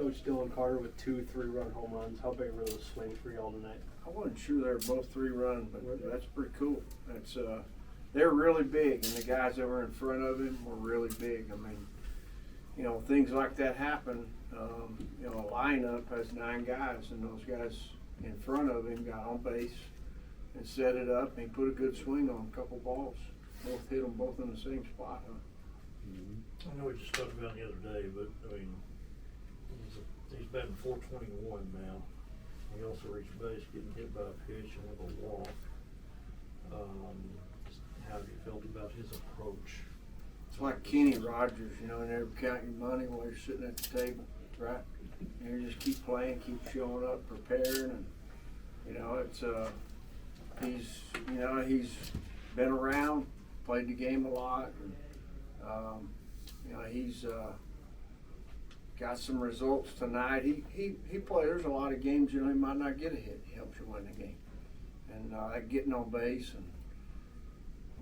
Coach Dylan Carter with 2 3-run home runs. How big were those swings for y'all tonight? I wasn't sure they were both 3-run, but that's pretty cool. That's they're really big, and the guys that were in front of him were really big. I mean, you know, things like that happen. You know, a lineup has 9 guys, and those guys in front of him got on base and set it up, and he put a good swing on a couple balls. Both hit them both in the same spot, huh? I know we just talked about it the other day, but I mean, he's batting .421 now. He also reached base, getting hit by a pitch and with a walk. How have you felt about his approach? It's like Kenny Rogers, you know, never count your money while you're sitting at the table, right? You just keep playing, keep showing up, preparing, and you know, it's he's been around, played the game a lot, and you know, he's got some results tonight. He plays. There's a lot of games, you know, he might not get a hit. He helps you win the game, and getting on base and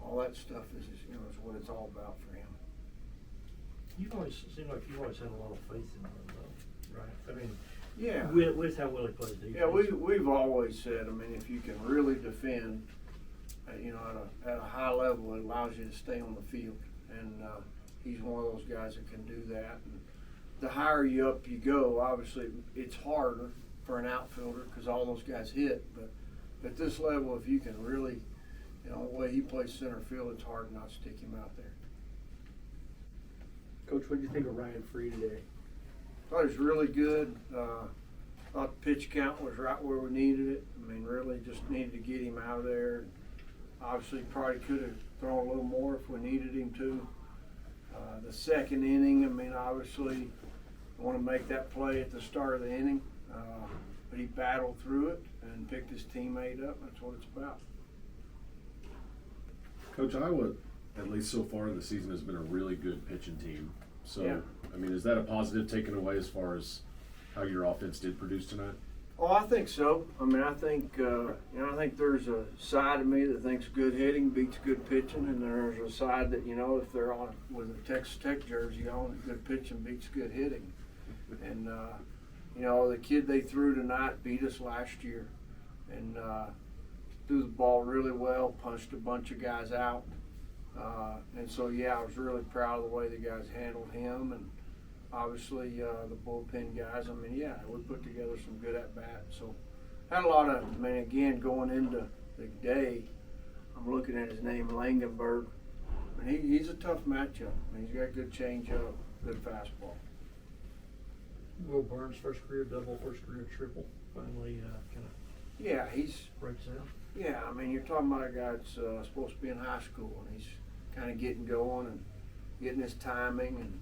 all that stuff is, you know, is what it's all about for him. You've always seemed like you've always had a lot of faith in him, though, right? I mean, yeah, with how well he plays defense. Yeah, we've always said, I mean, if you can really defend, you know, at a high level, it allows you to stay on the field, and he's one of those guys that can do that. And the higher you up you go, obviously it's harder for an outfielder because all those guys hit. But at this level, if you can really, you know, the way he plays center field, it's hard not to stick him out there. Coach, what did you think of Ryan Free today? Thought he was really good. Thought the pitch count was right where we needed it. I mean, really just needed to get him out of there. Obviously, probably could have thrown a little more if we needed him to. The second inning, I mean, obviously, I want to make that play at the start of the inning, but he battled through it and picked his teammate up. That's what it's about. Coach, Iowa, at least so far in the season, has been a really good pitching team. So, yeah. I mean, is that a positive taken away as far as how your offense did produce tonight? Oh, I think so. I mean, I think I think there's a side of me that thinks good hitting beats good pitching, and there's a side that, you know, if they're on with a Texas Tech jersey on, good pitching beats good hitting. And you know, the kid they threw tonight beat us last year, and threw the ball really well, punched a bunch of guys out, and so yeah, I was really proud of the way the guys handled him, and obviously the bullpen guys. I mean, yeah, we put together some good at bats. So had a lot of. I mean, again, going into the day, I'm looking at his name, Langenberg, and he's a tough matchup. I mean, he's got good changeup, good fastball. Will Burns' first career double, first career triple, finally kind of Yeah, he's. breaks out. Yeah, I mean, you're talking about a guy that's supposed to be in high school, and he's kind of getting going and getting his timing, and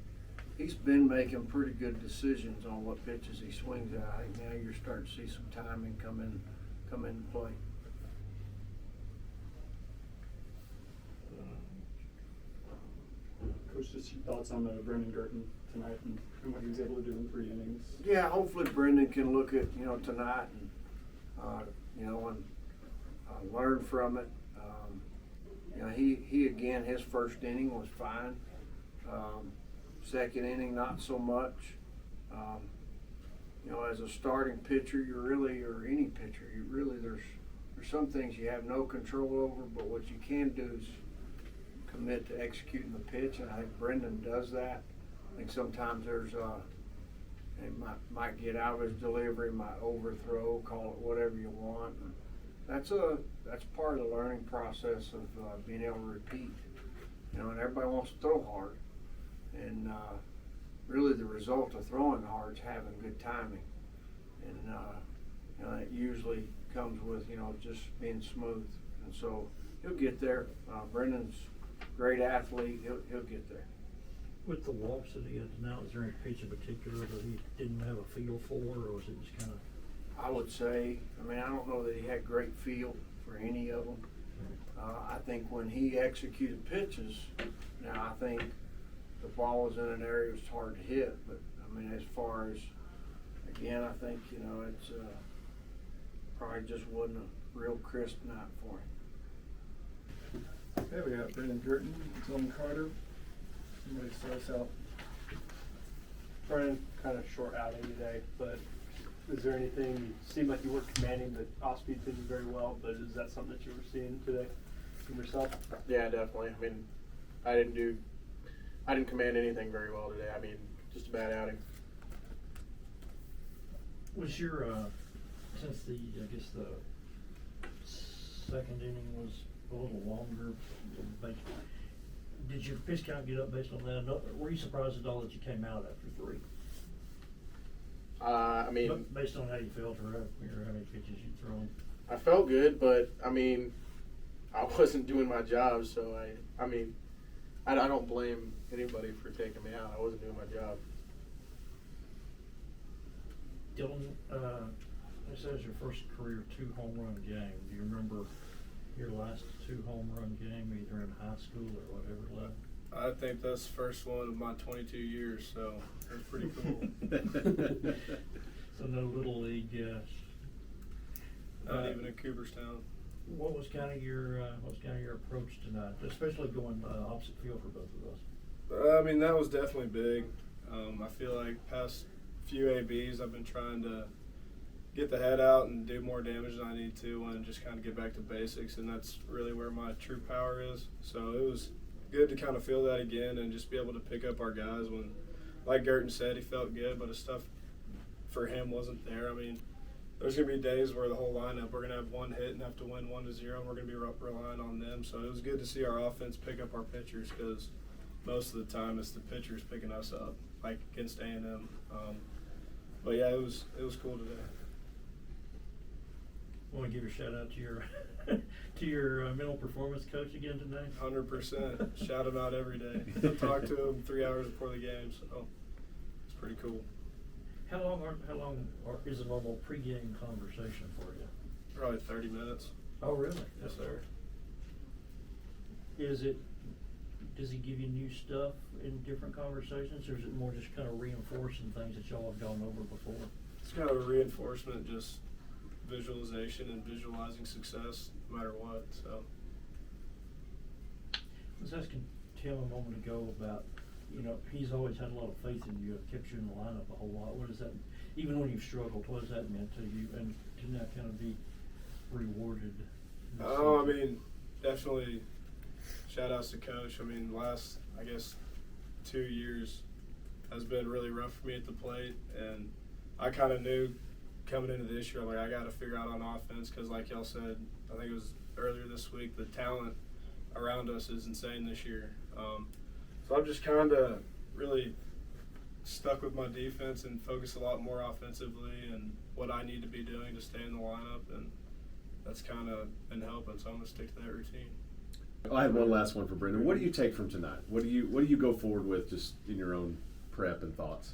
he's been making pretty good decisions on what pitches he swings at. I think now you're starting to see some timing come into play. Coach, just your thoughts on Brendan Girton tonight and what he was able to do in 3 innings? Yeah, hopefully Brendan can look at, you know, tonight and you know, and learn from it. You know, he again, his first inning was fine. Second inning, not so much. You know, as a starting pitcher, you really, or any pitcher, you really, there's some things you have no control over, but what you can do is commit to executing the pitch, and I think Brendan does that. I think sometimes there's he might get out of his delivery, might overthrow, call it whatever you want. And that's part of the learning process of being able to repeat. You know, and everybody wants to throw hard, and really the result of throwing hard is having good timing, and you know, it usually comes with, you know, just being smooth, and so he'll get there. Brendan's a great athlete. He'll get there. With the walks that he had now, is there any pitch in particular that he didn't have a feel for, or was it just kind of? I would say, I mean, I don't know that he had great feel for any of them. I think when he executed pitches, now I think the ball was in an area that's hard to hit, but I mean, as far as, again, I think, you know, it's probably just wasn't a real crisp night for him. Okay, we got Brendan Girton, Dylan Carter. Somebody start us out. Brennan, kind of short outing today, but is there anything, you seemed like you weren't commanding the off-speed pitches very well, but is that something that you were seeing today from yourself? Yeah, definitely. I mean, I didn't command anything very well today. I mean, just a bad outing. Was your, since I guess the second inning was a little longer, did your pitch count get up based on that? Were you surprised at all that you came out after 3? I mean, Based on how you felt or how many pitches you'd thrown? I felt good, but I mean, I wasn't doing my job, so I mean, I don't blame anybody for taking me out. I wasn't doing my job. Dylan, this is your first career 2 home run game. Do you remember your last 2 home run game, either in high school or whatever level? I think that's the first one of my 22 years, so it's pretty cool. So no little league. Not even in Cooperstown. What was kind of your approach tonight, especially going opposite field for both of us? I mean, that was definitely big. I feel like past few ABs, I've been trying to get the head out and do more damage than I need to and just kind of get back to basics, and that's really where my true power is. So it was good to kind of feel that again and just be able to pick up our guys when, like Gerton said, he felt good, but his stuff for him wasn't there. I mean, there's going to be days where the whole lineup, we're going to have one hit and have to win 1-0, and we're going to be relying on them. So it was good to see our offense pick up our pitchers because most of the time it's the pitchers picking us up, like against A&M. But yeah, it was cool today. Want to give a shout out to your to your mental performance coach again today? 100%. Shout him out every day. I talk to him 3 hours before the game, so it's pretty cool. How long is a normal pregame conversation for you? Probably 30 minutes. Oh, really? Yes, sir. Does he give you new stuff in different conversations, or is it more just kind of reinforcing things that y'all have gone over before? It's kind of a reinforcement, just visualization and visualizing success no matter what. So I was asking Tim a moment ago about, he's always had a lot of faith in you, kept you in the lineup a whole lot. What does that, even when you've struggled, what has that meant to you, and to now kind of be rewarded? I mean, definitely shout outs to coach. I mean, last, I guess, 2 years has been really rough for me at the plate, and I kind of knew coming into this year, like, I got to figure out on offense because, like y'all said, I think it was earlier this week, the talent around us is insane this year. So I've just kind of really stuck with my defense and focused a lot more offensively and what I need to be doing to stay in the lineup, and that's kind of been helping. So I'm gonna stick to that routine. I have one last one for Brendan. What do you take from tonight? What do you go forward with, just in your own prep and thoughts?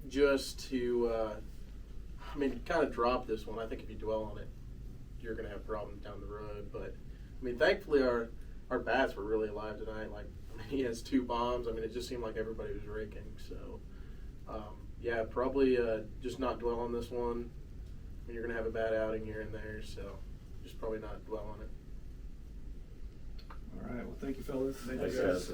Just to, kind of drop this one. I think if you dwell on it, you're going to have problems down the road. But, thankfully our bats were really alive tonight. Like, he has 2 bombs. It just seemed like everybody was raking. So, yeah, probably just not dwell on this one. You're going to have a bad outing here and there. So, just probably not dwell on it. All right. Well, thank you, fellas. Thanks, guys.